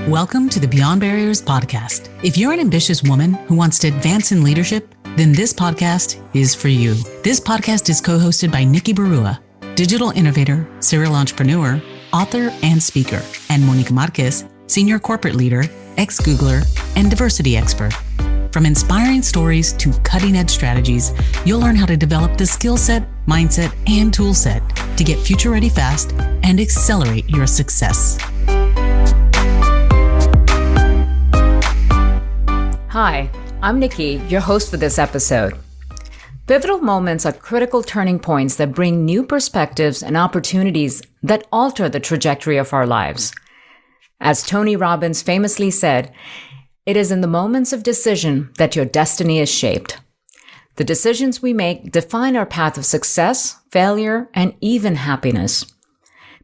Welcome to the Beyond Barriers podcast. If you're an ambitious woman who wants to advance in leadership, then this podcast is for you. This podcast is co-hosted by Nikki Barua, digital innovator, serial entrepreneur, author, and speaker, and Monica Marquez, senior corporate leader, ex-Googler, and diversity expert. From inspiring stories to cutting-edge strategies, you'll learn how to develop the skill set, mindset, and tool set to get future-ready fast and accelerate your success. Hi, I'm Nikki, your host for this episode. Pivotal moments are critical turning points that bring new perspectives and opportunities that alter the trajectory of our lives. As Tony Robbins famously said, it is in the moments of decision that your destiny is shaped. The decisions we make define our path of success, failure, and even happiness.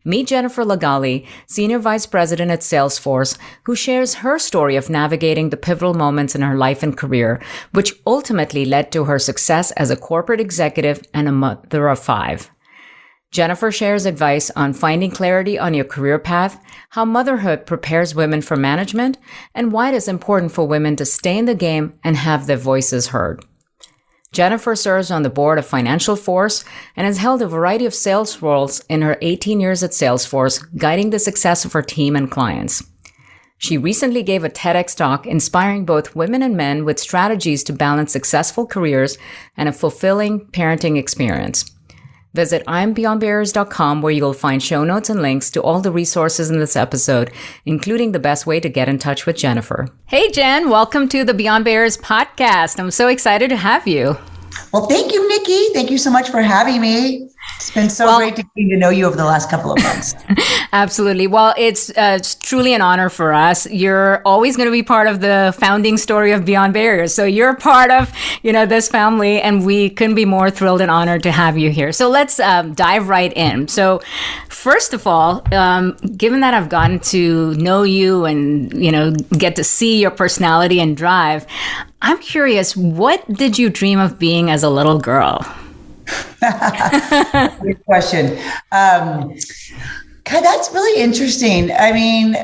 Meet Jennifer Lagaly, Senior Vice President at Salesforce, who shares her story of navigating the pivotal moments in her life and career, which ultimately led to her success as a corporate executive and a mother of 5. Jennifer shares advice on finding clarity on your career path, how motherhood prepares women for management, and why it is important for women to stay in the game and have their voices heard. Jennifer serves on the board of FinancialForce and has held a variety of sales roles in her 18 years at Salesforce, guiding the success of her team and clients. She recently gave a TEDx talk inspiring both women and men with strategies to balance successful careers and a fulfilling parenting experience. Visit IamBeyondBarriers.com where you'll find show notes and links to all the resources in this episode, including the best way to get in touch with Jennifer. Hey, Jen, welcome to the Beyond Barriers podcast. I'm so excited to have you. Well, thank you, Nikki. Thank you so much for having me. It's been so great to get to know you over the last couple of months. Absolutely. Well, it's truly an honor for us. You're always going to be part of the founding story of Beyond Barriers. So you're part of, this family, and we couldn't be more thrilled and honored to have you here. So let's dive right in. So first of all, given that I've gotten to know you and, get to see your personality and drive, I'm curious, what did you dream of being as a little girl? Good question. God, that's really interesting. I mean,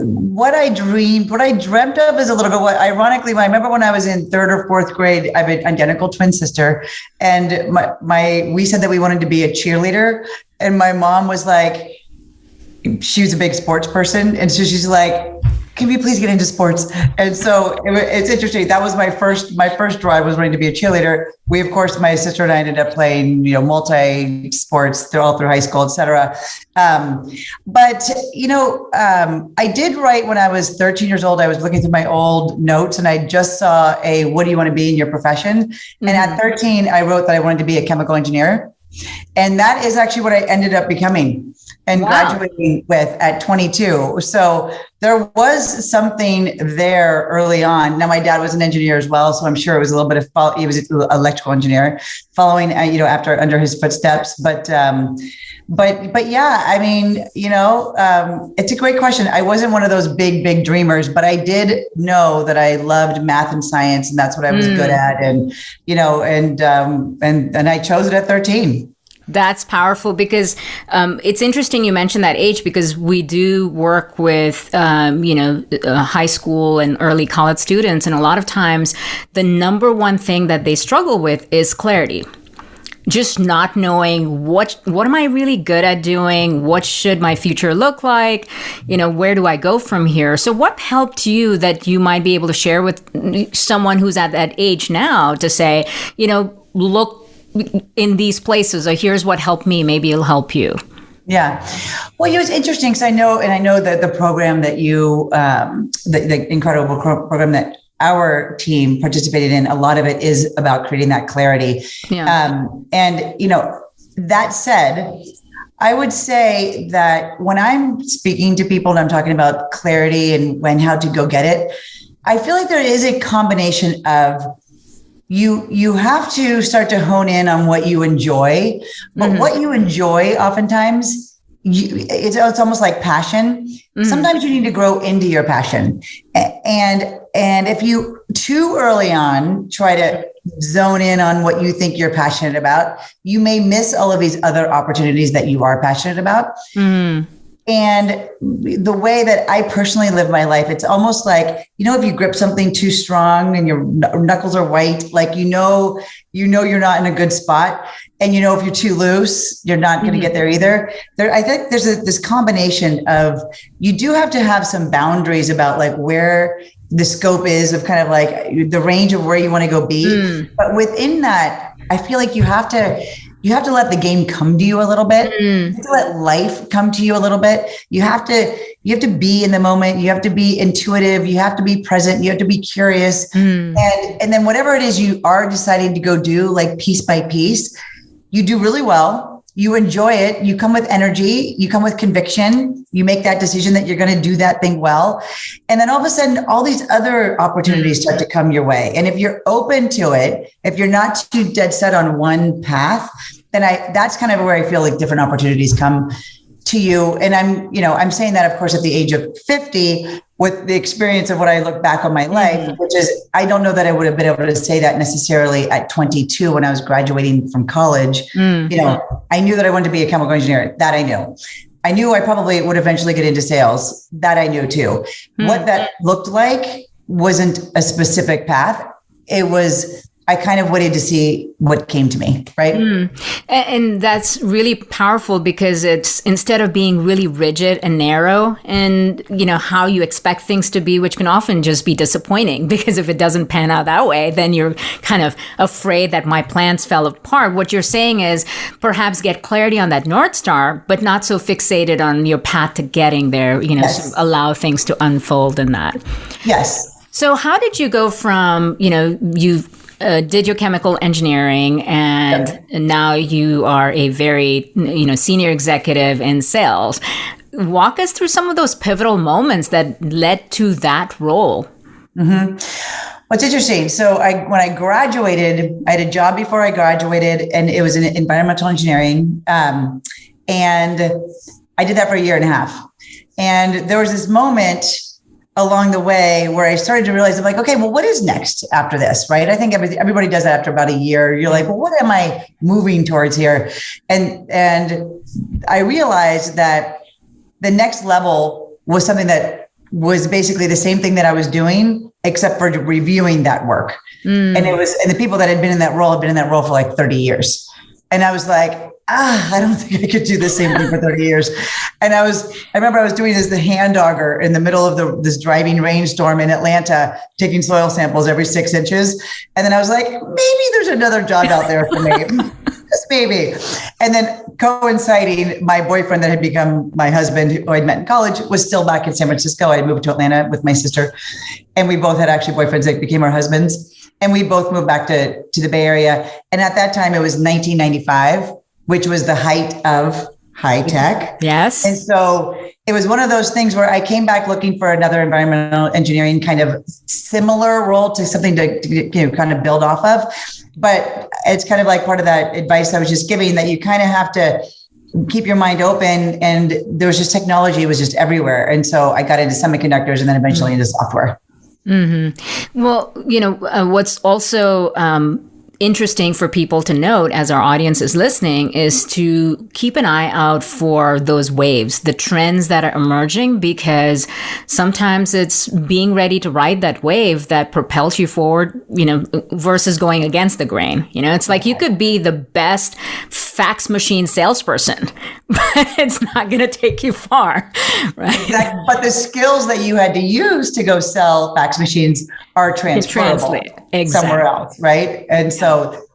what I dreamt of as a little girl, ironically, I remember when I was in 3rd or 4th grade, I have an identical twin sister, and we said that we wanted to be a cheerleader. And my mom was like, she was a big sports person. And so she's like, can we please get into sports? And so it's interesting. That was my first drive was wanting to be a cheerleader. We, of course, my sister and I ended up playing, multi sports all through high school, et cetera. But I did write when I was 13 years old. I was looking through my old notes and I just saw what do you want to be in your profession? Mm-hmm. And at 13, I wrote that I wanted to be a chemical engineer. And that is actually what I ended up becoming and graduating with at 22. So there was something there early on. Now, my dad was an engineer as well, so I'm sure it was a little bit of he was an electrical engineer, following under his footsteps. But yeah, I mean, it's a great question. I wasn't one of those big dreamers, but I did know that I loved math and science, and that's what I was good at, and I chose it at 13. That's powerful because it's interesting you mentioned that age because we do work with, high school and early college students. And a lot of times the number one thing that they struggle with is clarity. Just not knowing what am I really good at doing? What should my future look like? Where do I go from here? So what helped you that you might be able to share with someone who's at that age now to say, look in these places, or here's what helped me, maybe it'll help you? Yeah. Well, it was interesting because I know that the program that you, the incredible program that our team participated in, a lot of it is about creating that clarity. Yeah. That said, I would say that when I'm speaking to people and I'm talking about clarity and how to go get it, I feel like there is a combination of you have to start to hone in on what you enjoy, but what you enjoy oftentimes, it's almost like passion. Mm-hmm. Sometimes you need to grow into your passion. And if you too early on try to zone in on what you think you're passionate about, you may miss all of these other opportunities that you are passionate about. Mm. And the way that I personally live my life, it's almost like, if you grip something too strong and your knuckles are white, like, you're not in a good spot. And, if you're too loose, you're not going to get there either. I think there's this combination of, you do have to have some boundaries about like where the scope is of kind of like the range of where you want to go be. But within that, I feel like you have to let the game come to you a little bit. You have to let life come to you a little bit. You have to be in the moment. You have to be intuitive. You have to be present. You have to be curious. And then whatever it is you are deciding to go do, like piece by piece, you do really well. You enjoy it. You come with energy. You come with conviction. You make that decision that you're going to do that thing well. And then all of a sudden, all these other opportunities start to come your way. And if you're open to it, if you're not too dead set on one path, then that's kind of where I feel like different opportunities come to you. And I'm saying that, of course, at the age of 50, with the experience of what I look back on my life, which is, I don't know that I would have been able to say that necessarily at 22 when I was graduating from college. I knew that I wanted to be a chemical engineer. That I knew. I knew I probably would eventually get into sales. That I knew too. What that looked like wasn't a specific path. It was, I kind of waited to see what came to me, right? And that's really powerful, because it's, instead of being really rigid and narrow and, how you expect things to be, which can often just be disappointing, because if it doesn't pan out that way, then you're kind of afraid that my plans fell apart. What you're saying is perhaps get clarity on that North Star, but not so fixated on your path to getting there, Yes. sort of allow things to unfold in that. Yes. So how did you go from, you did your chemical engineering, and now you are a very, senior executive in sales. Walk us through some of those pivotal moments that led to that role. What's interesting. So when I graduated, I had a job before I graduated, and it was in environmental engineering. And I did that for a year and a half. And there was this moment along the way where I started to realize, I'm like, okay, well, what is next after this, right? I think everybody does that after about a year. You're like, well, what am I moving towards here? And I realized that the next level was something that was basically the same thing that I was doing, except for reviewing that work. And the people that had been in that role had been in that role for like 30 years. And I was like, I don't think I could do the same thing for 30 years. And I remember I was doing the hand auger in the middle of this driving rainstorm in Atlanta, taking soil samples every 6 inches. And then I was like, maybe there's another job out there for me. Just maybe. And then coinciding, my boyfriend that had become my husband, who I'd met in college, was still back in San Francisco. I had moved to Atlanta with my sister. And we both had actually boyfriends that became our husbands. And we both moved back to the Bay Area. And at that time, it was 1995, which was the height of high tech. Yes. And so it was one of those things where I came back looking for another environmental engineering kind of similar role to something to kind of build off of. But it's kind of like part of that advice I was just giving, that you kind of have to keep your mind open. And there was just technology was just everywhere. And so I got into semiconductors and then eventually into software. Well, what's also interesting for people to note as our audience is listening is to keep an eye out for those waves, the trends that are emerging, because sometimes it's being ready to ride that wave that propels you forward, versus going against the grain. It's like you could be the best fax machine salesperson, but it's not going to take you far, right? Exactly. But the skills that you had to use to go sell fax machines are transferable somewhere else, right? And so,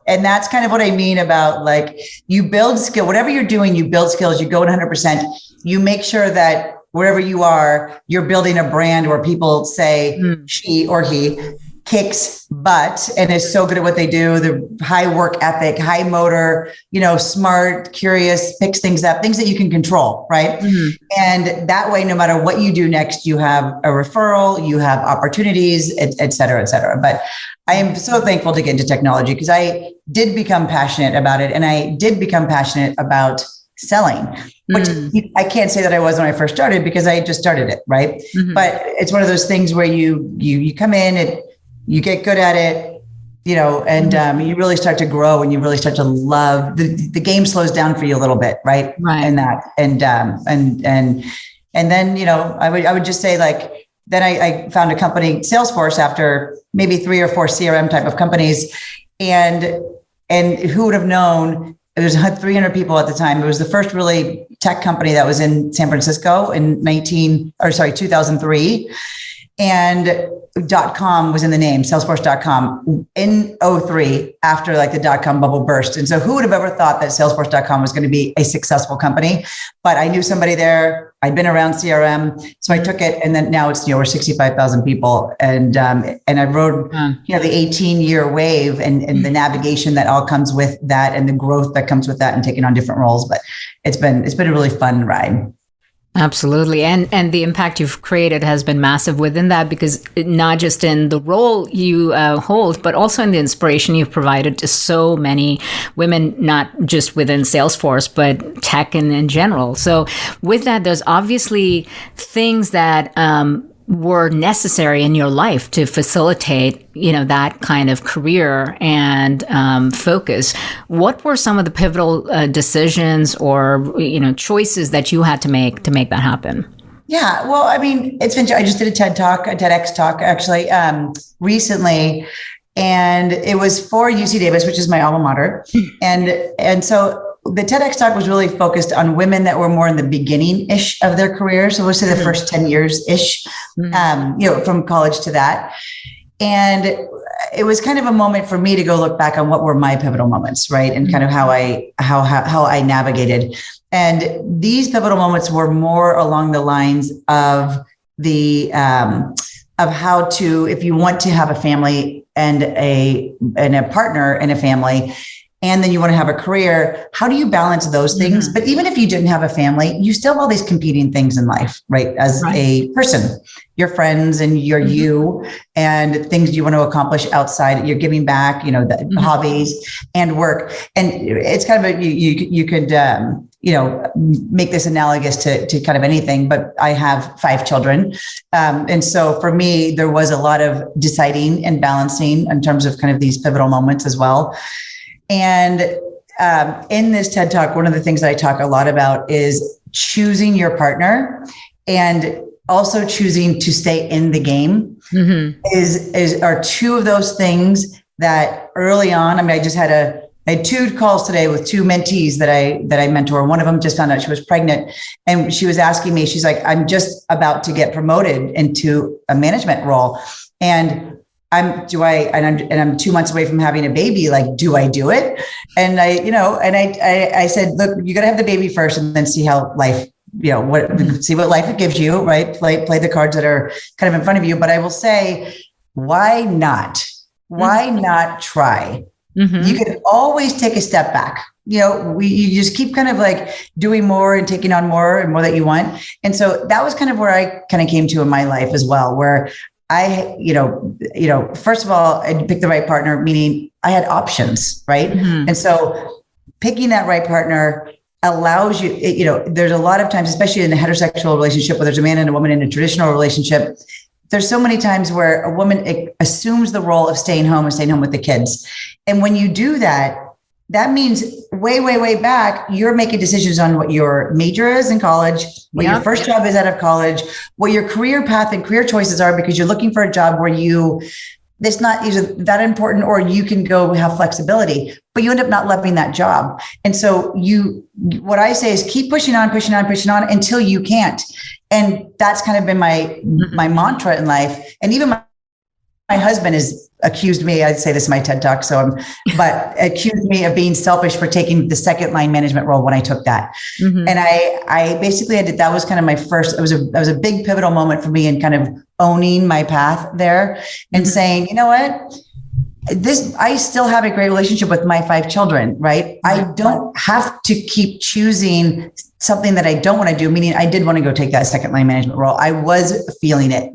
and that's kind of what I mean about, like, you build skill, whatever you're doing, you build skills, you go 100%, you make sure that wherever you are, you're building a brand where people say she or he kicks butt and is so good at what they do, the high work ethic, high motor, smart, curious, picks things up, things that you can control, right? And that way, no matter what you do next, you have a referral, you have opportunities, et cetera, et cetera. But I am so thankful to get into technology, because I did become passionate about it, and I did become passionate about selling, which I can't say that I was when I first started, because I just started it, right? But it's one of those things where you come in and you get good at it, and you really start to grow, and you really start to love the game slows down for you a little bit. Right. Right. And that, and And then, I would just say like, then I found a company, Salesforce, after maybe 3 or 4 CRM type of companies. And who would have known, it was 300 people at the time. It was the first really tech company that was in San Francisco in 2003. And .com was in the name, Salesforce.com, in 2003, after like the .com bubble burst. And so who would have ever thought that Salesforce.com was going to be a successful company? But I knew somebody there. I'd been around CRM. So I took it. And then now it's, over 65,000 people. And I rode, the 18-year wave and the navigation that all comes with that and the growth that comes with that and taking on different roles. But it's been a really fun ride. Absolutely. And the impact you've created has been massive within that, because not just in the role you hold, but also in the inspiration you've provided to so many women, not just within Salesforce, but tech and in general. So with that, there's obviously things that were necessary in your life to facilitate, that kind of career and focus. What were some of the pivotal decisions or, choices that you had to make that happen? Yeah, well, I mean, I just did a TEDx talk actually recently, and it was for UC Davis, which is my alma mater. And so the TEDx talk was really focused on women that were more in the beginning-ish of their career. So we'll say the first 10 years-ish, from college to that. And it was kind of a moment for me to go look back on what were my pivotal moments, right? And kind of how I navigated. And these pivotal moments were more along the lines of of how to, if you want to have a family and a partner in a family, and then you want to have a career, how do you balance those things? But even if you didn't have a family, you still have all these competing things in life, right? As a person, your friends and you and things you want to accomplish outside, you're giving back, the hobbies and work. And it's kind of you could, make this analogous to kind of anything, but I have 5 children. And so for me, there was a lot of deciding and balancing in terms of kind of these pivotal moments as well. And in this TED Talk, one of the things that I talk a lot about is choosing your partner and also choosing to stay in the game are 2 of those things that early on, I mean, I had 2 calls today with 2 mentees that I mentor. One of them just found out she was pregnant, and she was asking me, she's like, I'm just about to get promoted into a management role. And I'm 2 months away from having a baby. Like, do I do it? And I said, look, you got to have the baby first and then see how life, see what life gives you, right? Play the cards that are kind of in front of you. But I will say, why not? Why not try? You can always take a step back. You just keep kind of like doing more and taking on more and more that you want. And so that was kind of where I kind of came to in my life as well, where I, first of all, I picked the right partner, meaning I had options, right? And so picking that right partner allows you, there's a lot of times, especially in a heterosexual relationship, where there's a man and a woman in a traditional relationship, there's so many times where a woman assumes the role of staying home with the kids. And when you do that, that means way, way, way back, you're making decisions on what your major is in college, what your first job is out of college, what your career path and career choices are, because you're looking for a job where it's not either that important, or you can go have flexibility, but you end up not loving that job. And so what I say is keep pushing on until you can't. And that's kind of been my mantra in life. And even my husband has accused me, I'd say this in my TED Talk, but accused me of being selfish for taking the second line management role when I took that. And I basically that was kind of my first, it was a big pivotal moment for me in kind of owning my path there and saying, you know what? I still have a great relationship with my 5 children, right? I don't have to keep choosing something that I don't want to do, meaning I did want to go take that second line management role. I was feeling it.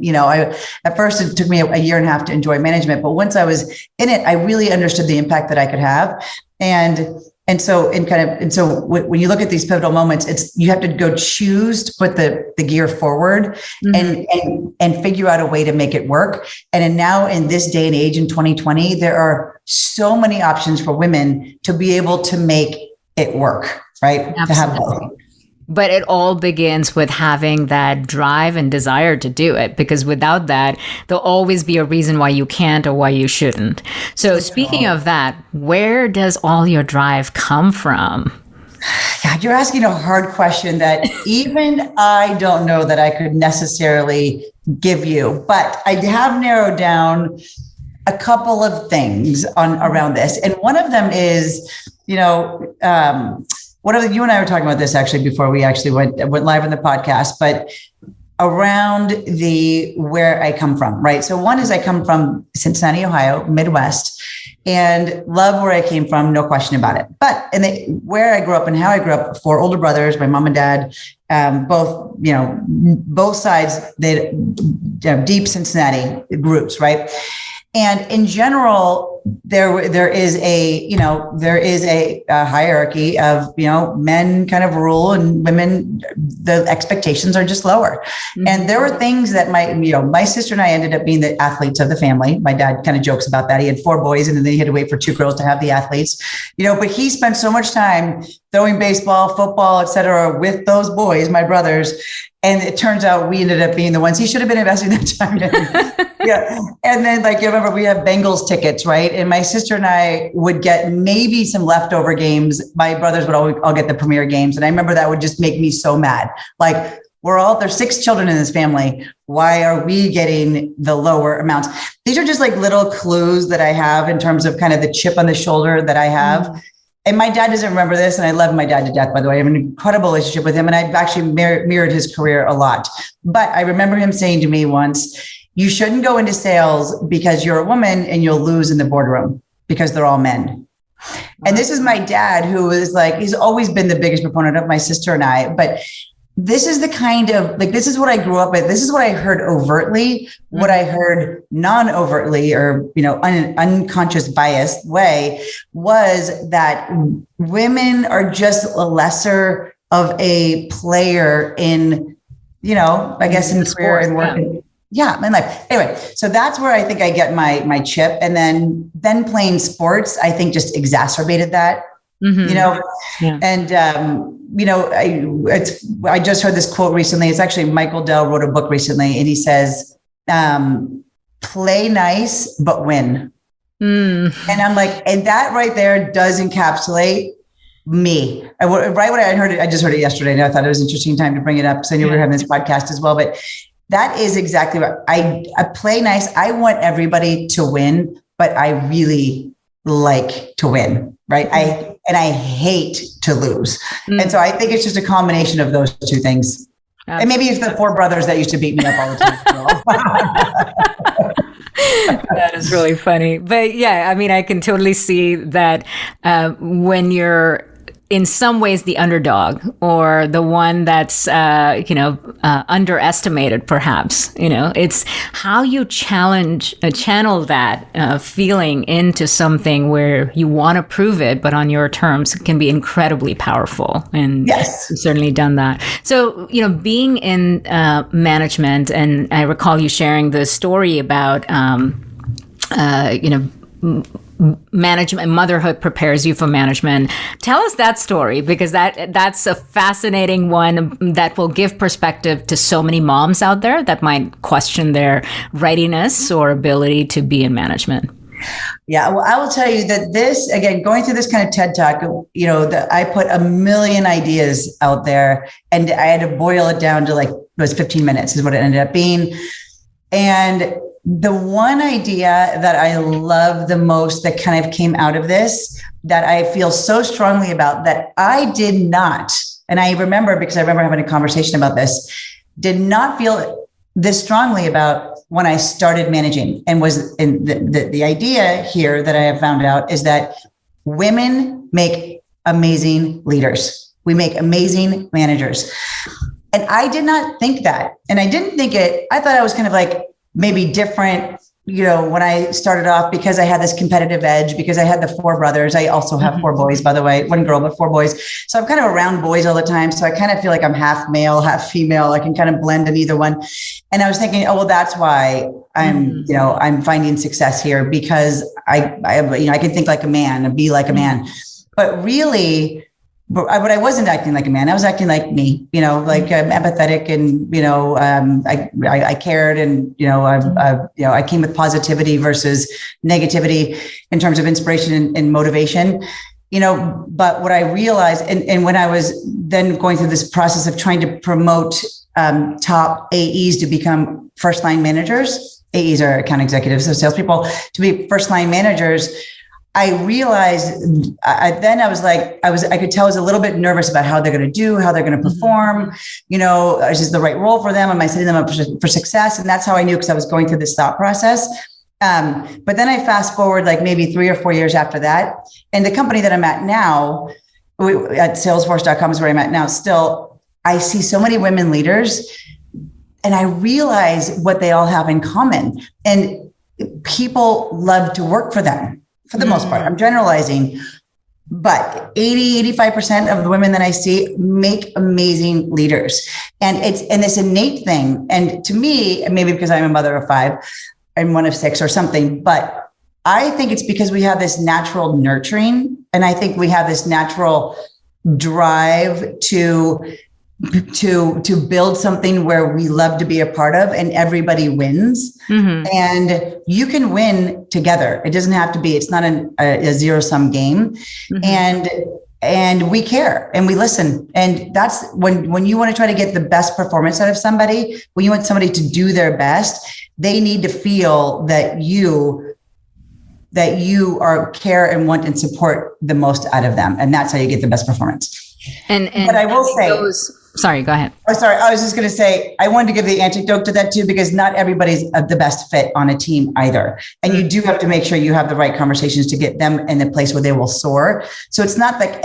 At first it took me a year and a half to enjoy management, but once I was in it, I really understood the impact that I could have. And so when you look at these pivotal moments, you have to go choose to put the gear forward and figure out a way to make it work. And now in this day and age in 2020, there are so many options for women to be able to make it work, right? Absolutely. To have both. But it all begins with having that drive and desire to do it, because without that, there'll always be a reason why you can't or why you shouldn't. So speaking of that, where does all your drive come from? God, you're asking a hard question that even I don't know that I could necessarily give you, but I have narrowed down a couple of things around this. And one of them is, you and I were talking about this actually before we actually went live on the podcast, but around where I come from, right? So one is I come from Cincinnati, Ohio, Midwest, and love where I came from, no question about it. But where I grew up and how I grew up, 4 older brothers, my mom and dad, both sides, they deep Cincinnati roots, right? And in general, there is a hierarchy of, men kind of rule and women, the expectations are just lower. Mm-hmm. And there were things that my sister and I ended up being the athletes of the family. My dad kind of jokes about that. He had 4 boys and then he had to wait for 2 girls to have the athletes, but he spent so much time throwing baseball, football, et cetera, with those boys, my brothers. And it turns out we ended up being the ones he should have been investing that time in. Yeah. And then remember we have Bengals tickets, right? And my sister and I would get maybe some leftover games. My brothers would all get the premier games. And I remember that would just make me so mad. Like there's 6 children in this family. Why are we getting the lower amounts? These are just like little clues that I have in terms of kind of the chip on the shoulder that I have. Mm-hmm. And my dad doesn't remember this. And I love my dad to death, by the way. I have an incredible relationship with him. And I've actually mirrored his career a lot. But I remember him saying to me once, you shouldn't go into sales because you're a woman and you'll lose in the boardroom because they're all men. Wow. And this is my dad, who is he's always been the biggest proponent of my sister and I. But this is the kind of this is what I grew up with. This is what I heard overtly, what I heard non-overtly or, unconscious biased way was that women are just a lesser of a player in, I guess in career and work. Yeah, my life. Anyway, so that's where I think I get my chip. And then playing sports, I think just exacerbated that, Yeah. And, I just heard this quote recently. It's actually Michael Dell wrote a book recently, and he says, play nice, but win. And I'm like, and that right there does encapsulate me. Right when I just heard it yesterday, and I thought it was an interesting time to bring it up because I knew we were having this podcast as well. But that is exactly what I play nice. I want everybody to win, but I really like to win, right? I hate to lose. And so I think it's just a combination of those 2 things. Absolutely. And maybe it's the 4 brothers that used to beat me up all the time. That is really funny. But yeah, I mean, I can totally see that when you're in some ways the underdog or the one that's, underestimated, perhaps, it's how you channel that feeling into something where you want to prove it, but on your terms can be incredibly powerful. And yes, you've certainly done that. So, being in management, and I recall you sharing the story about, management, motherhood prepares you for management. Tell us that story, because that's a fascinating one that will give perspective to so many moms out there that might question their readiness or ability to be in management. Yeah, well, I will tell you that this, again, going through this kind of TED Talk, that I put a million ideas out there and I had to boil it down to it was 15 minutes is what it ended up being. And the one idea that I love the most that kind of came out of this, that I feel so strongly about, that I did not, and I remember because I remember having a conversation about this, did not feel this strongly about when I started managing, and was in the idea here that I have found out is that women make amazing leaders. We make amazing managers. And I did not think that. And I didn't think it, I thought I was kind of maybe different, when I started off, because I had this competitive edge, because I had the 4 brothers. I also have 4 boys, by the way, 1 girl, but 4 boys. So I'm kind of around boys all the time. So I kind of feel like I'm half male, half female. I can kind of blend in either one. And I was thinking, oh, well, that's why I'm, I'm finding success here, because I can think like a man and be like a man. But really, but I wasn't acting like a man. I was acting like me, like I'm empathetic and, I cared and, I came with positivity versus negativity in terms of inspiration and motivation, but what I realized, and when I was then going through this process of trying to promote top AEs to become first line managers, AEs are account executives, so salespeople, to be first line managers, I realized I could tell I was a little bit nervous about how they're going to do, how they're going to perform, is this the right role for them? Am I setting them up for success? And that's how I knew, because I was going through this thought process. But then I fast forward like maybe 3 or 4 years after that. And the company that I'm at now, at Salesforce.com is where I'm at now. Still, I see so many women leaders and I realize what they all have in common. And people love to work for them. For the most part, I'm generalizing, but 85% of the women that I see make amazing leaders. And it's this innate thing. And to me, maybe because I'm a mother of 5 and one of 6 or something, but I think it's because we have this natural nurturing. And I think we have this natural drive to build something where we love to be a part of and everybody wins. Mm-hmm. And you can win together. It doesn't have to be, it's not a zero-sum game. Mm-hmm. And we care and we listen. And that's when you want to try to get the best performance out of somebody, when you want somebody to do their best, they need to feel that you are care and want and support the most out of them. And that's how you get the best performance. But I will say, sorry, go ahead. Oh, sorry. I was just going to say, I wanted to give the antidote to that too, because not everybody's the best fit on a team either. And you do have to make sure you have the right conversations to get them in a place where they will soar. So it's not like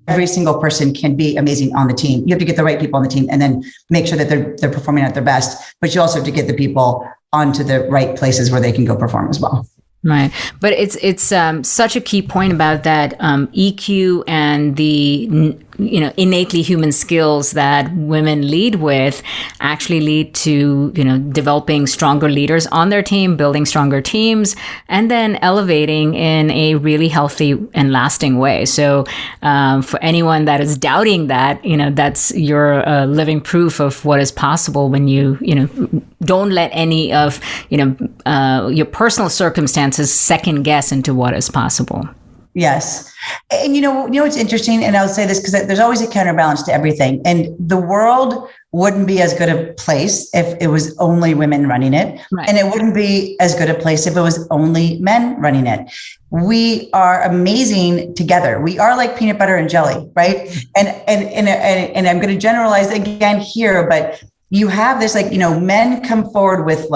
every single person can be amazing on the team. You have to get the right people on the team and then make sure that they're performing at their best, but you also have to get the people onto the right places where they can go perform as well. Right. But it's such a key point about that EQ and the innately human skills that women lead with actually lead to, developing stronger leaders on their team, building stronger teams, and then elevating in a really healthy and lasting way. So for anyone that is doubting that, that's your living proof of what is possible when you don't let any of, your personal circumstances second guess into what is possible. Yes. And what's interesting, and I'll say this because there's always a counterbalance to everything. And the world wouldn't be as good a place if it was only women running it. Right. And it wouldn't be as good a place if it was only men running it. We are amazing together. We are like peanut butter and jelly, right? And I'm going to generalize again here, but you have this, men come forward with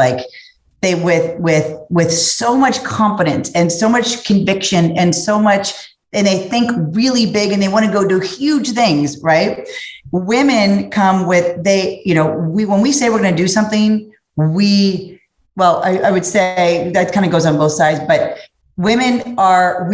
with so much confidence and so much conviction and so much, and they think really big and they want to go do huge things, right? Women come with, when we say we're going to do something, I would say that kind of goes on both sides, but when we are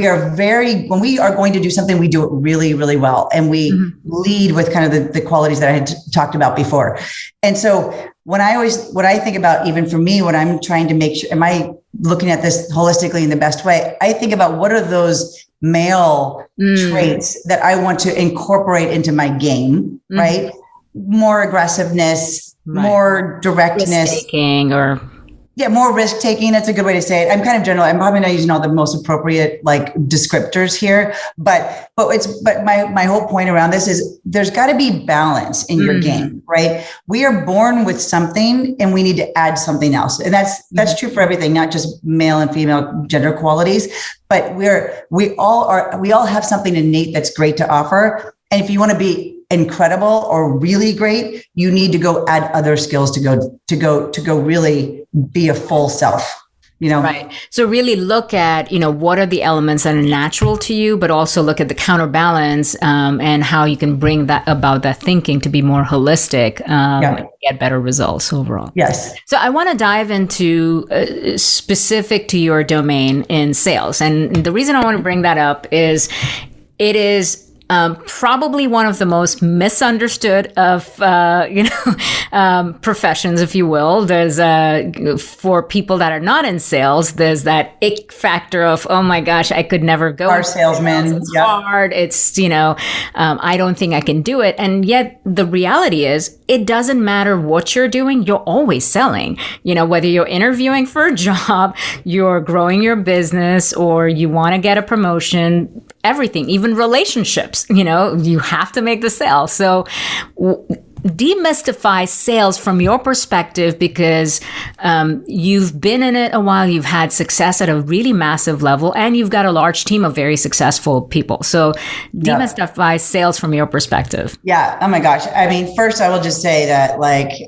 going to do something, we do it really, really well. And we lead with kind of the qualities that I had talked about before. And so what I think about, even for me, when I'm trying to make sure, am I looking at this holistically in the best way? I think about what are those male traits that I want to incorporate into my game, right? More aggressiveness, more directness. Risk-taking more risk taking. That's a good way to say it. I'm kind of general. I'm probably not using all the most appropriate descriptors here, but my whole point around this is there's got to be balance in your game, right? We are born with something and we need to add something else. And that's true for everything, not just male and female gender qualities, but we all have something innate that's great to offer. And if you want to be incredible or really great, you need to go add other skills to go really be a full self, Right. So really look at, what are the elements that are natural to you, but also look at the counterbalance and how you can bring that thinking to be more holistic and get better results overall. Yes. So I want to dive into specific to your domain in sales. And the reason I want to bring that up is it is Probably one of the most misunderstood of, professions, if you will. There's, for people that are not in sales, there's that ick factor of, oh my gosh, I could never go. Our salesman. It's hard. It's, I don't think I can do it. And yet the reality is it doesn't matter what you're doing. You're always selling, whether you're interviewing for a job, you're growing your business, or you want to get a promotion, everything, even relationships, you have to make the sale. So demystify sales from your perspective, because you've been in it a while, you've had success at a really massive level, and you've got a large team of very successful people. So demystify sales from your perspective. Yeah. Oh my gosh. I mean, first I will just say that,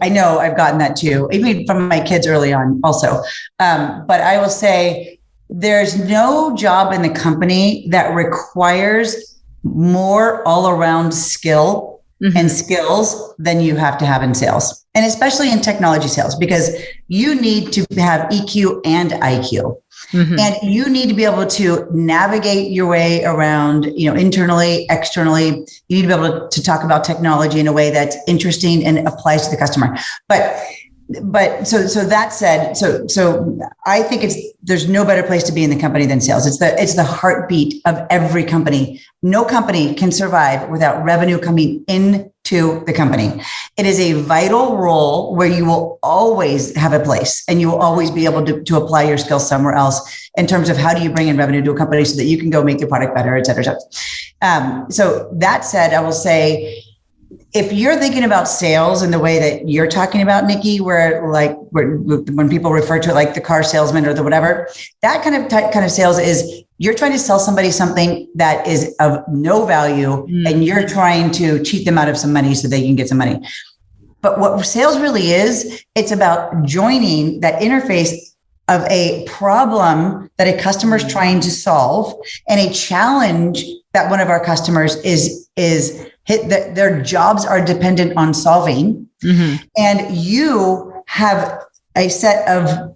I know I've gotten that too, even from my kids early on also. But I will say there's no job in the company that requires more all around skill and skills than you have to have in sales, and especially in technology sales, because you need to have EQ and IQ. And you need to be able to navigate your way around, internally, externally. You need to be able to talk about technology in a way that's interesting and applies to the customer. But so that said, so I think there's no better place to be in the company than sales. It's the heartbeat of every company. No company can survive without revenue coming into the company. It is a vital role where you will always have a place, and you will always be able to apply your skills somewhere else in terms of how do you bring in revenue to a company so that you can go make your product better, et cetera, et cetera. So that said, I will say, if you're thinking about sales in the way that you're talking about, Nikki, where when people refer to it like the car salesman or the whatever, that kind of sales is you're trying to sell somebody something that is of no value, and you're trying to cheat them out of some money so they can get some money. But what sales really is, it's about joining that interface of a problem that a customer is trying to solve and a challenge that one of our customers is hit, that their jobs are dependent on solving. And you have a set of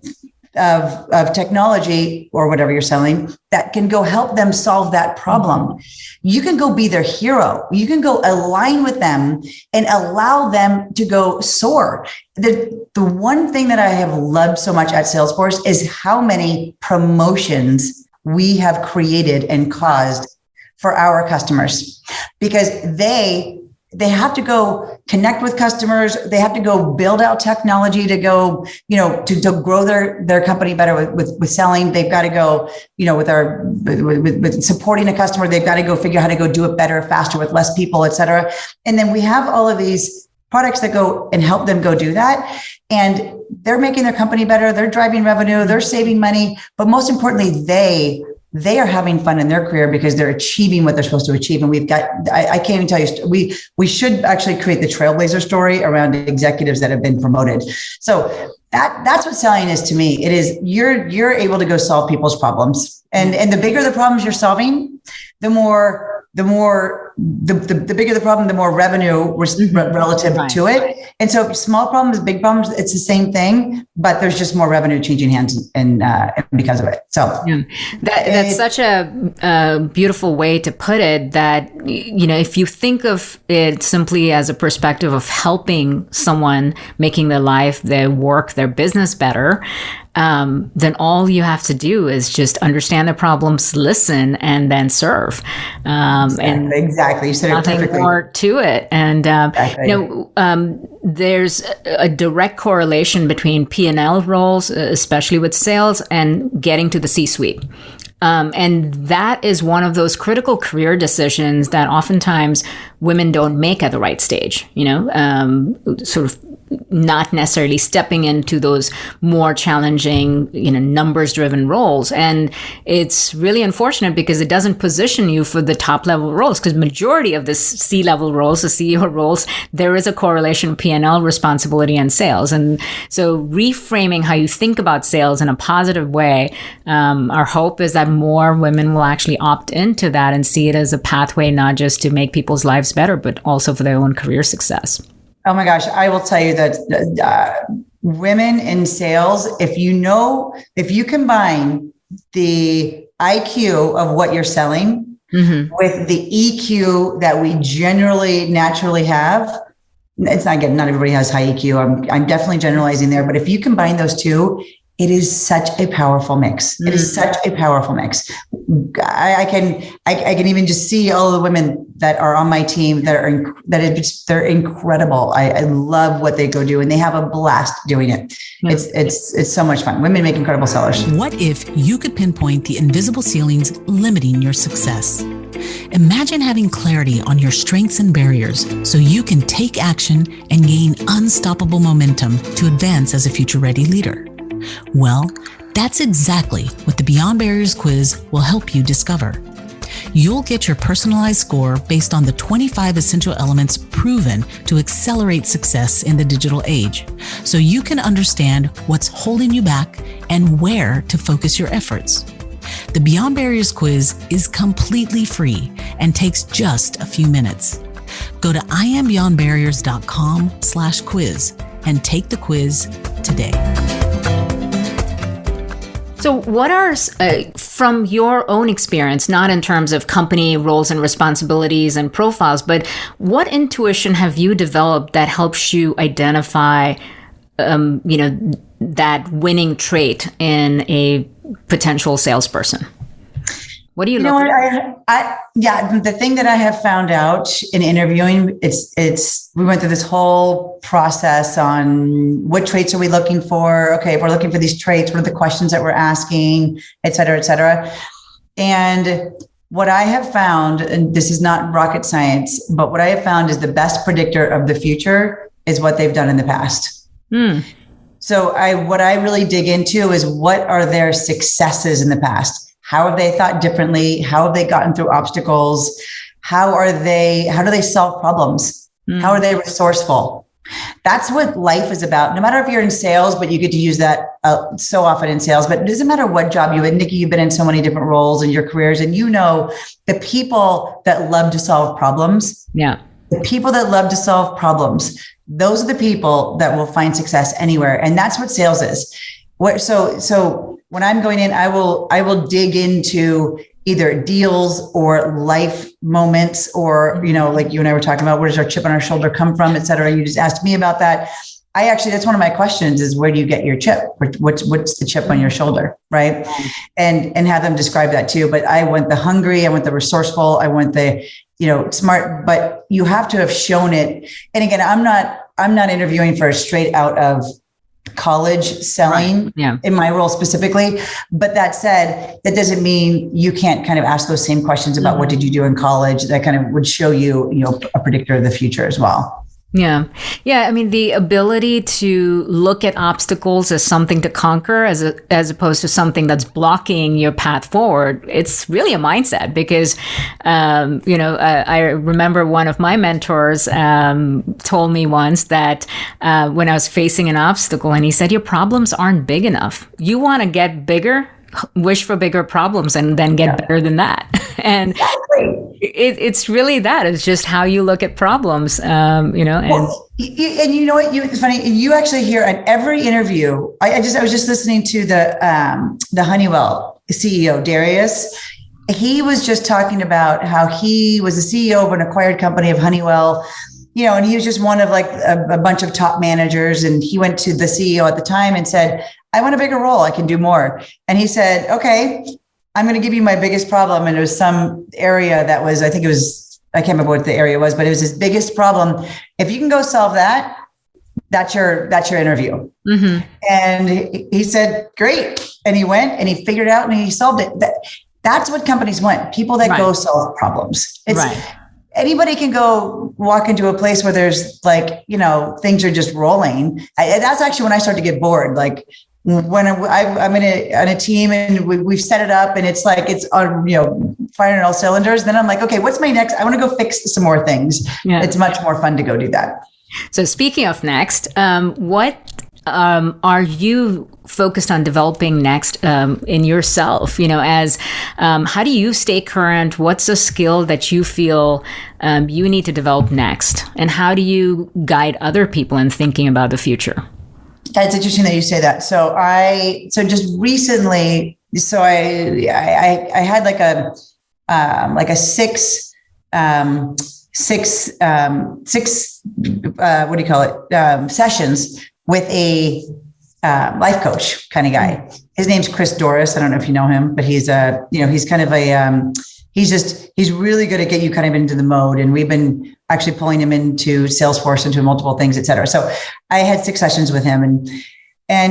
technology or whatever you're selling that can go help them solve that problem. You can go be their hero. You can go align with them and allow them to go soar. The one thing that I have loved so much at Salesforce is how many promotions we have created and caused for our customers, because they have to go connect with customers. They have to go build out technology to go, to grow their company better with selling. They've got to go, with supporting a customer. They've got to go figure out how to go do it better, faster, with less people, et cetera. And then we have all of these products that go and help them go do that. And they're making their company better. They're driving revenue. They're saving money. But most importantly, they are having fun in their career because they're achieving what they're supposed to achieve. And we've got, I can't even tell you, we should actually create the trailblazer story around executives that have been promoted. So that's what selling is to me. It is, you're able to go solve people's problems. And the bigger the problems you're solving, the bigger the problem, the more revenue relative to it. And so small problems, big problems, it's the same thing, but there's just more revenue changing hands and because of it. So that's such a beautiful way to put it, that, if you think of it simply as a perspective of helping someone, making their life, their work, their business better, then all you have to do is just understand the problems, listen, and then serve. Exactly. You said it perfectly. Nothing more to it. And, there's a direct correlation between P&L roles, especially with sales, and getting to the C-suite. And that is one of those critical career decisions that oftentimes women don't make at the right stage, sort of not necessarily stepping into those more challenging, numbers driven roles. And it's really unfortunate because it doesn't position you for the top level roles, because majority of the C-level roles, the CEO roles, there is a correlation P&L responsibility and sales. And so reframing how you think about sales in a positive way, our hope is that more women will actually opt into that and see it as a pathway, not just to make people's lives better, but also for their own career success. Oh my gosh, I will tell you that women in sales, if you combine the IQ of what you're selling with the EQ that we generally naturally have. It's not, again, not everybody has high EQ. I'm definitely generalizing there, but if you combine those two, it is such a powerful mix. It is such a powerful mix. I can even just see all the women that are on my team they're incredible. I love what they go do, and they have a blast doing it. It's so much fun. Women make incredible sellers. What if you could pinpoint the invisible ceilings limiting your success? Imagine having clarity on your strengths and barriers so you can take action and gain unstoppable momentum to advance as a future-ready leader. Well, that's exactly what the Beyond Barriers quiz will help you discover. You'll get your personalized score based on the 25 essential elements proven to accelerate success in the digital age, so you can understand what's holding you back and where to focus your efforts. The Beyond Barriers quiz is completely free and takes just a few minutes. Go to iambeyondbarriers.com/quiz and take the quiz today. So what are, from your own experience, not in terms of company roles and responsibilities and profiles, but what intuition have you developed that helps you identify, that winning trait in a potential salesperson? What do you look for? The thing that I have found out in interviewing, we went through this whole process on what traits are we looking for? Okay, if we're looking for these traits, what are the questions that we're asking, et cetera, et cetera. And what I have found, and this is not rocket science, but what I have found is the best predictor of the future is what they've done in the past. So what I really dig into is what are their successes in the past? How have they thought differently? How have they gotten through obstacles? How do they solve problems? How are they resourceful? That's what life is about. No matter if you're in sales, but you get to use that so often in sales, but it doesn't matter what job you're in. Nikki, you've been in so many different roles in your careers, and you know the people that love to solve problems. Yeah. The people that love to solve problems, those are the people that will find success anywhere. And that's what sales is. So when I'm going in, I will dig into either deals or life moments, or, like you and I were talking about, where does our chip on our shoulder come from, et cetera. You just asked me about that. That's one of my questions is, where do you get your chip? What's the chip on your shoulder? Right. And have them describe that too. But I want the hungry, I want the resourceful, I want the, smart, but you have to have shown it. And again, I'm not interviewing for a straight out of college selling in my role specifically. But that said, that doesn't mean you can't kind of ask those same questions about what did you do in college. That kind of would show you, a predictor of the future as well. Yeah. I mean, the ability to look at obstacles as something to conquer, as opposed to something that's blocking your path forward. It's really a mindset, because, I remember one of my mentors told me once that when I was facing an obstacle, and he said, your problems aren't big enough. You want to get bigger, wish for bigger problems, and then get better than that. And it's really that. It's just how you look at problems, and you know what? It's funny. You actually hear at every interview. I was just listening to the Honeywell CEO, Darius. He was just talking about how he was the CEO of an acquired company of Honeywell, and he was just one of like a bunch of top managers. And he went to the CEO at the time and said, I want a bigger role. I can do more. And he said, okay, I'm going to give you my biggest problem. And it was some area that was, I can't remember what the area was, but it was his biggest problem. If you can go solve that, that's your interview. Mm-hmm. And he said, great. And he went and he figured it out and he solved it. That's what companies want. People that go solve problems. Anybody can go walk into a place where there's things are just rolling. That's actually when I start to get bored. Like when I'm on a team and we've set it up and it's on, firing all cylinders. Then I'm like, okay, what's my next? I want to go fix some more things. Yeah. It's much more fun to go do that. So speaking of next, what are you focused on developing next in yourself? How do you stay current? What's a skill that you feel you need to develop next? And how do you guide other people in thinking about the future? That's interesting that you say that. So just recently, I had like a six what do you call it? Sessions with a life coach kind of guy. His name's Chris Doris. I don't know if you know him, but he's he's kind of a, he's really good at getting you kind of into the mode. And we've been actually pulling him into Salesforce, into multiple things, et cetera. So I had 6 sessions with him, and,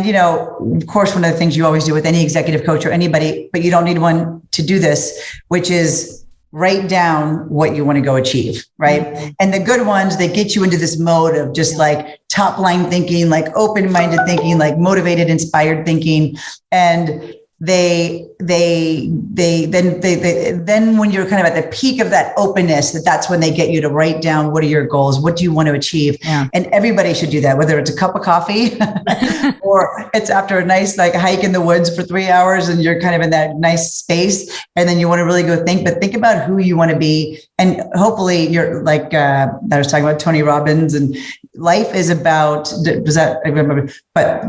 of course, one of the things you always do with any executive coach or anybody, but you don't need one to do this, which is write down what you want to go achieve, right? And the good ones, they get you into this mode of just like top line thinking, like open-minded thinking, like motivated, inspired thinking. And then when you're kind of at the peak of that openness, that's when they get you to write down, what are your goals? What do you want to achieve? Yeah. And everybody should do that, whether it's a cup of coffee or it's after a nice like hike in the woods for 3 hours and you're kind of in that nice space. And then you want to really go think about who you want to be. And hopefully you're like, I was talking about Tony Robbins, and life is about, I remember, but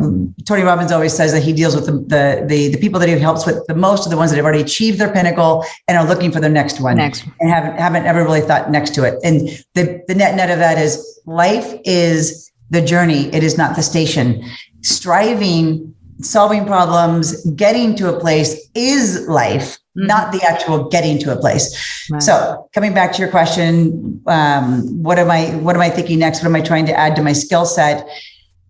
Tony Robbins always says that he deals with the people that he helps with the most are the ones that have already achieved their pinnacle and are looking for their next one and haven't ever really thought next to it. And the net of that is life is the journey. It is not the station. Striving, solving problems, getting to a place is life, not the actual getting to a place. Right. So coming back to your question, what am I thinking next? What am I trying to add to my skill set?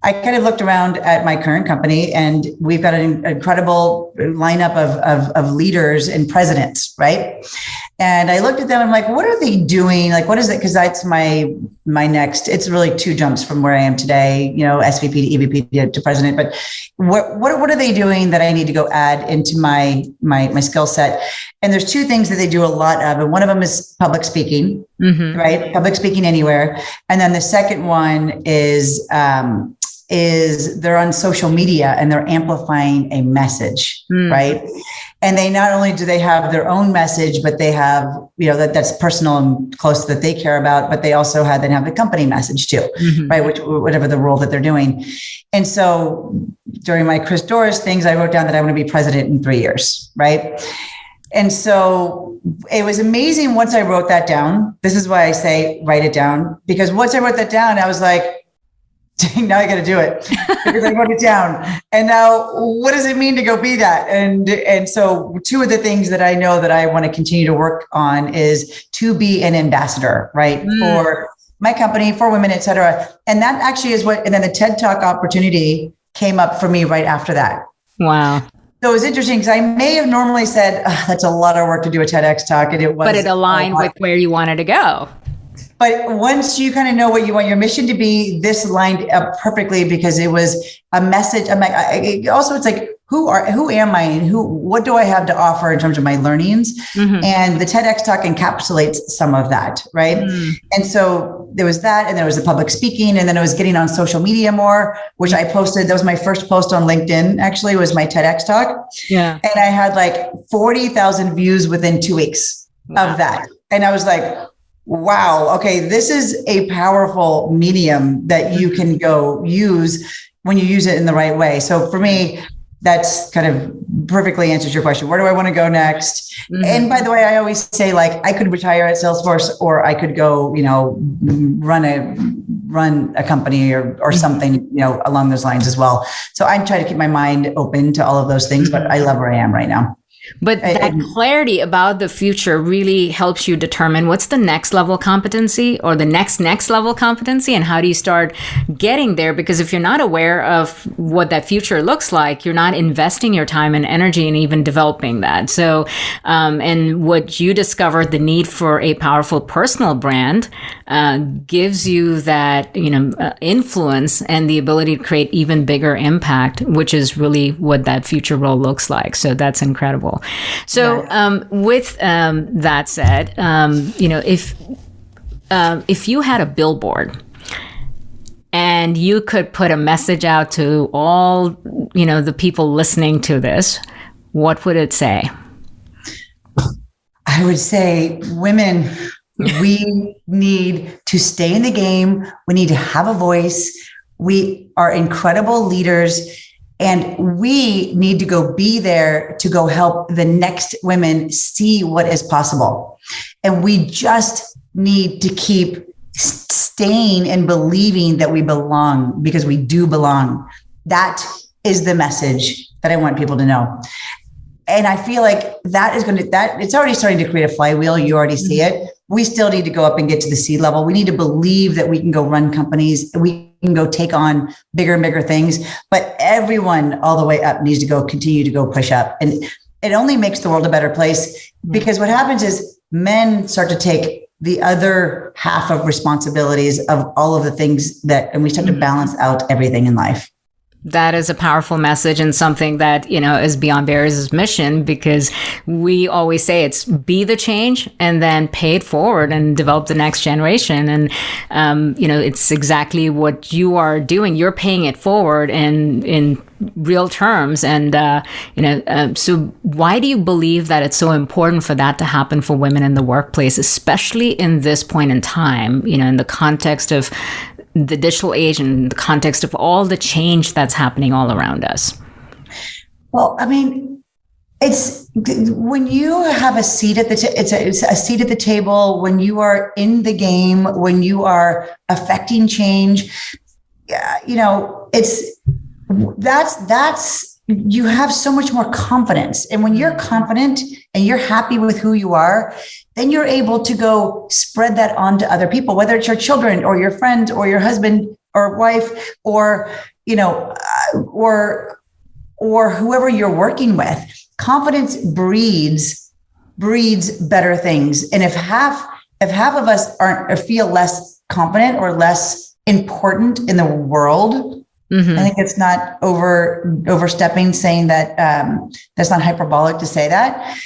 I kind of looked around at my current company, and we've got an incredible lineup of leaders and presidents, right? And I looked at them and I'm like, what are they doing? Like, what is it? Because that's my next, it's really 2 jumps from where I am today, SVP to EVP to president. But what are they doing that I need to go add into my skill set? And there's 2 things that they do a lot of. And one of them is public speaking, right? Public speaking anywhere. And then the second one is they're on social media and they're amplifying a message, right? And they not only do they have their own message, but they have, that's personal and close that they care about, but they also have the company message too, right? Whatever the role that they're doing. And so during my Chris Doris things, I wrote down that I want to be president in 3 years, right? And so it was amazing once I wrote that down. This is why I say, write it down, because once I wrote that down, I was like, now I got to do it because I wrote it down. And now what does it mean to go be that? And so 2 of the things that I know that I want to continue to work on is to be an ambassador, right? For my company, for women, et cetera. And that actually is and then the TED Talk opportunity came up for me right after that. Wow. So it was interesting because I may have normally said, that's a lot of work to do a TEDx talk. And it was, but it aligned with where you wanted to go. But once you kind of know what you want your mission to be, this lined up perfectly because it was a message. I'm like, it's like, who am I and what do I have to offer in terms of my learnings? And the TEDx talk encapsulates some of that, right? And so there was that, and there was the public speaking, and then it was getting on social media more, which I posted. That was my first post on LinkedIn, actually, was my TEDx talk. Yeah. And I had like 40,000 views within 2 weeks of that. And I was like, wow, okay, this is a powerful medium that you can go use when you use it in the right way. So for me, that's kind of perfectly answers your question. Where do I want to go next? And by the way, I always say, like, I could retire at Salesforce, or I could go, run a company or something, along those lines as well. So I try to keep my mind open to all of those things, but I love where I am right now. But that clarity about the future really helps you determine what's the next level competency or the next level competency, and how do you start getting there? Because if you're not aware of what that future looks like, you're not investing your time and energy in even developing that. So, and what you discovered, the need for a powerful personal brand, gives you that, influence and the ability to create even bigger impact, which is really what that future role looks like. So that's incredible. So, with that said, if you had a billboard and you could put a message out to all, the people listening to this, what would it say? I would say, women, we need to stay in the game. We need to have a voice. We are incredible leaders. And we need to go be there to go help the next women see what is possible. And we just need to keep staying and believing that we belong, because we do belong. That is the message that I want people to know. And I feel like it's already starting to create a flywheel. You already see it. We still need to go up and get to the C level. We need to believe that we can go run companies. We can go take on bigger and bigger things, but everyone all the way up needs to continue to go push up. And it only makes the world a better place, because what happens is men start to take the other half of responsibilities of all of the things and we start to balance out everything in life. That is a powerful message, and something that, is Beyond Barriers' mission, because we always say it's be the change and then pay it forward and develop the next generation. And, it's exactly what you are doing. You're paying it forward in real terms. And, so why do you believe that it's so important for that to happen for women in the workplace, especially in this point in time, in the context of the digital age and the context of all the change that's happening all around us? Well, I mean, it's when you have a seat at it's a seat at the table, when you are in the game, when you are affecting change, that's you have so much more confidence. And when you're confident and you're happy with who you are, then you're able to go spread that on to other people, whether it's your children or your friends or your husband or wife, or, or whoever you're working with. Confidence breeds better things. And if half of us feel less confident or less important in the world, I think it's not overstepping saying that. That's not hyperbolic to say that.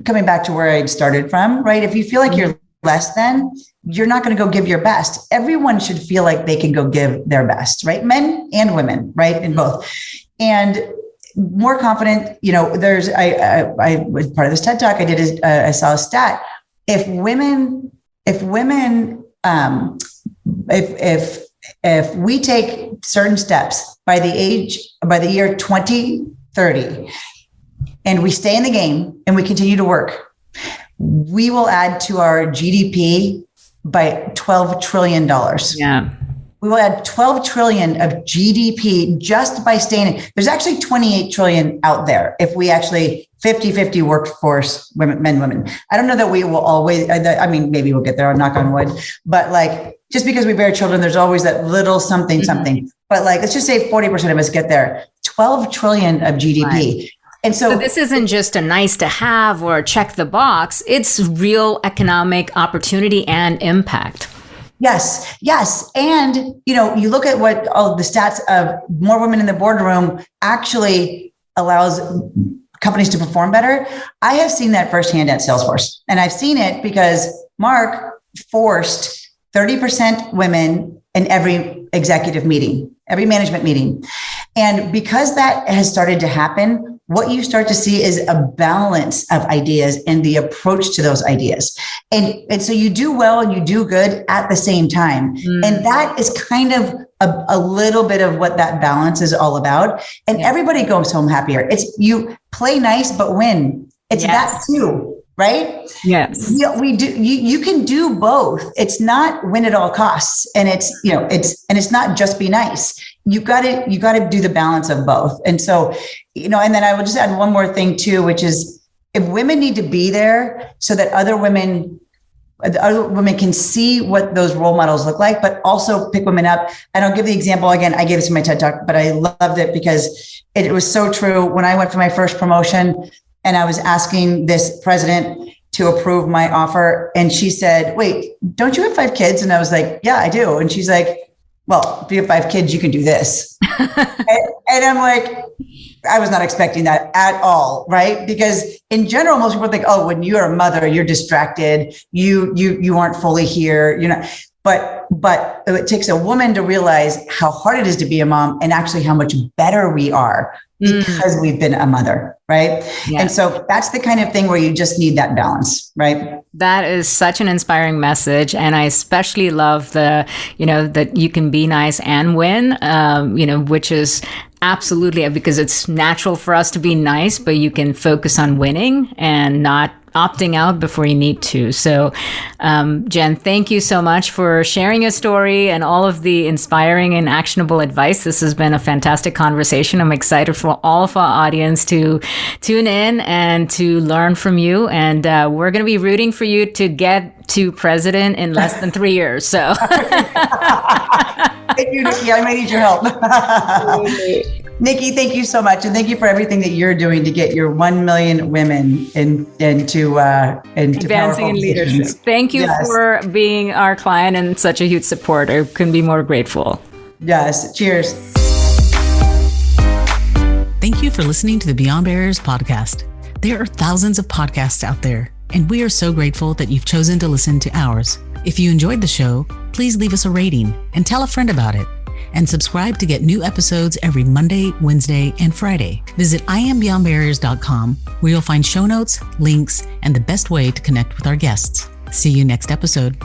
Coming back to where I started from, right? If you feel like you're less than, you're not going to go give your best. Everyone should feel like they can go give their best, right? Men and women, right? In both. And more confident, I was part of this TED Talk I did, I saw a stat. If we take certain steps by the year 2030, and we stay in the game and we continue to work, we will add to our GDP by $12 trillion. Yeah. We will add 12 trillion of GDP just by staying. There's actually 28 trillion out there if we actually 50-50 workforce, men, women. I don't know that we will always, maybe we'll get there, I'll knock on wood, but just because we bear children, there's always that little something. But let's just say 40% of us get there, 12 trillion of GDP. Right. And so this isn't just a nice to have or check the box. It's real economic opportunity and impact. Yes. And, you look at what all the stats of more women in the boardroom actually allows companies to perform better. I have seen that firsthand at Salesforce. And I've seen it because Mark forced 30% women in every executive meeting, every management meeting. And because that has started to happen, what you start to see is a balance of ideas and the approach to those ideas. And so you do well and you do good at the same time. And that is kind of a little bit of what that balance is all about. And everybody goes home happier. It's you play nice, but win. It's that too. Right? Yes. We do. You can do both. It's not win at all costs, and it's not just be nice. You got to do the balance of both. And so, and then I will just add one more thing too, which is if women need to be there so that other women can see what those role models look like, but also pick women up. And I'll give the example again. I gave this in my TED Talk, but I loved it because it was so true. When I went for my first promotion, and I was asking this president to approve my offer. And she said, wait, don't you have 5 kids? And I was like, yeah, I do. And she's like, well, if you have 5 kids, you can do this. and I'm like, I was not expecting that at all. Right. Because in general, most people think, oh, when you're a mother, you're distracted. You aren't fully here, but it takes a woman to realize how hard it is to be a mom and actually how much better we are because we've been a mother. Right. Yeah. And so that's the kind of thing where you just need that balance. Right. That is such an inspiring message. And I especially love that you can be nice and win, which is Absolutely, because it's natural for us to be nice, but you can focus on winning and not opting out before you need to. So, Jen, thank you so much for sharing your story and all of the inspiring and actionable advice. This has been a fantastic conversation. I'm excited for all of our audience to tune in and to learn from you. And we're going to be rooting for you to get to president in less than 3 years. So. Thank you, Nikki. I may need your help. Nikki, thank you so much. And thank you for everything that you're doing to get your 1 million women into advancing in leadership. Thank you for being our client and such a huge support. I couldn't be more grateful. Yes. Cheers. Thank you for listening to the Beyond Barriers podcast. There are thousands of podcasts out there, and we are so grateful that you've chosen to listen to ours. If you enjoyed the show, please leave us a rating and tell a friend about it. And subscribe to get new episodes every Monday, Wednesday, and Friday. Visit IamBeyondBarriers.com, where you'll find show notes, links, and the best way to connect with our guests. See you next episode.